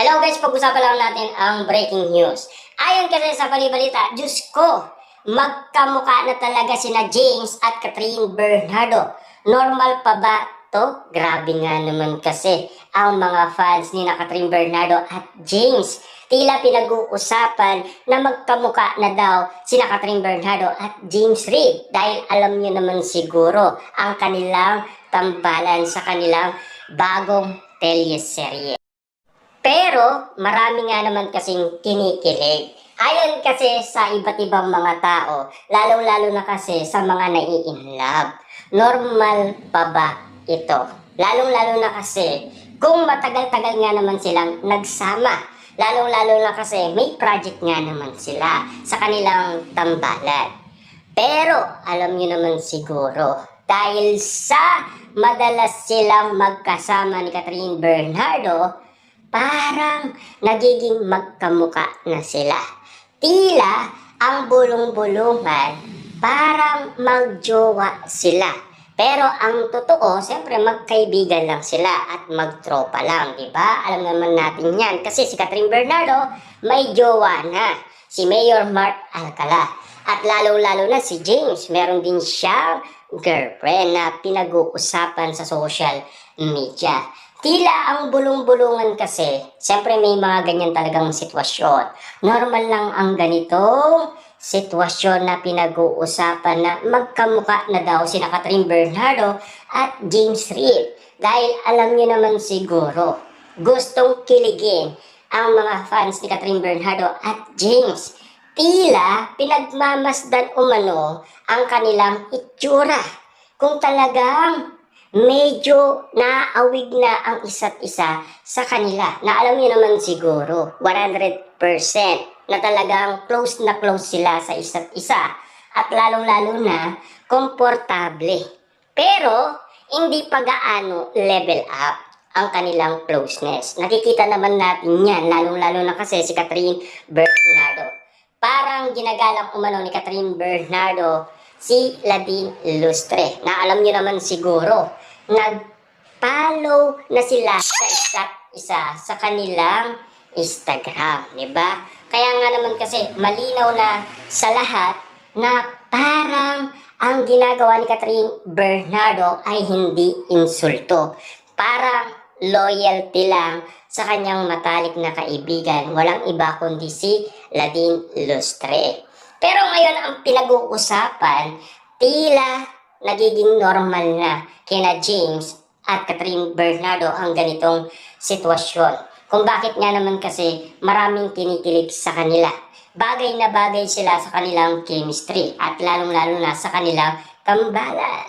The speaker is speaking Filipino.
Hello guys, pag-usapan lang natin ang breaking news. Ayon kasi sa balibalita, Diyos ko, magkamukha na talaga sina James at Catherine Bernardo. Normal pa ba to? Grabe nga naman kasi ang mga fans ni na Catherine Bernardo at James. Tila pinag-uusapan na magkamukha na daw sina Catherine Bernardo at James Reid dahil alam niyo naman siguro ang kanilang tambalan sa kanilang bagong teleserye. Pero marami nga naman kasing kinikilig. Ayon kasi sa iba't ibang mga tao, lalong-lalo na kasi sa mga nai-inlove. Normal pa ba ito? Lalong-lalo na kasi kung matagal-tagal nga naman silang nagsama. Lalong-lalo na kasi may project nga naman sila sa kanilang tambalan. Pero alam niyo naman siguro, dahil sa madalas silang magkasama ni Catherine Bernardo, parang nagiging magkamuka na sila. Tila ang bulong-bulungan, parang magjowa sila. Pero ang totoo, siyempre magkaibigan lang sila at magtropa lang, di ba? Alam naman natin yan. Kasi si Catherine Bernardo may jowa na, si Mayor Mark Alcala. At lalo-lalo na si James, meron din siyang girlfriend na pinag-uusapan sa social media. Tila ang bulong-bulungan kasi, siyempre may mga ganyan talagang sitwasyon. Normal lang ang ganitong sitwasyon na pinag-uusapan na magkamukha na daw sina Catherine Bernardo at James Reid. Dahil alam niyo naman siguro, gustong kiligin ang mga fans ni Catherine Bernardo at James. Tila pinagmamasdan umano ang kanilang itsura. Kung talagang medyo naawig na ang isa't isa sa kanila. Na alam niyo naman siguro, 100% na talagang close na close sila sa isa't isa. At lalong-lalo na, komportable. Pero, hindi pa gaano level up ang kanilang closeness. Nakikita naman natin yan, lalong-lalo na kasi si Catherine Bernardo. Parang ginagalang umano ni Catherine Bernardo si Ladine Lustre. Na alam niyo naman siguro, nag-follow na sila sa isa't isa sa kanilang Instagram, di ba? Kaya nga naman kasi malinaw na sa lahat na parang ang ginagawa ni Catherine Bernardo ay hindi insulto. Parang loyalty lang sa kanyang matalik na kaibigan. Walang iba kundi si Ladine Lustre. Pero ngayon ang pinag-uusapan, tila nagiging normal na kina James at Catherine Bernardo ang ganitong sitwasyon. Kung bakit nga naman kasi maraming kinikilig sa kanila. Bagay na bagay sila sa kanilang chemistry at lalong-lalo na sa kanilang tambalan.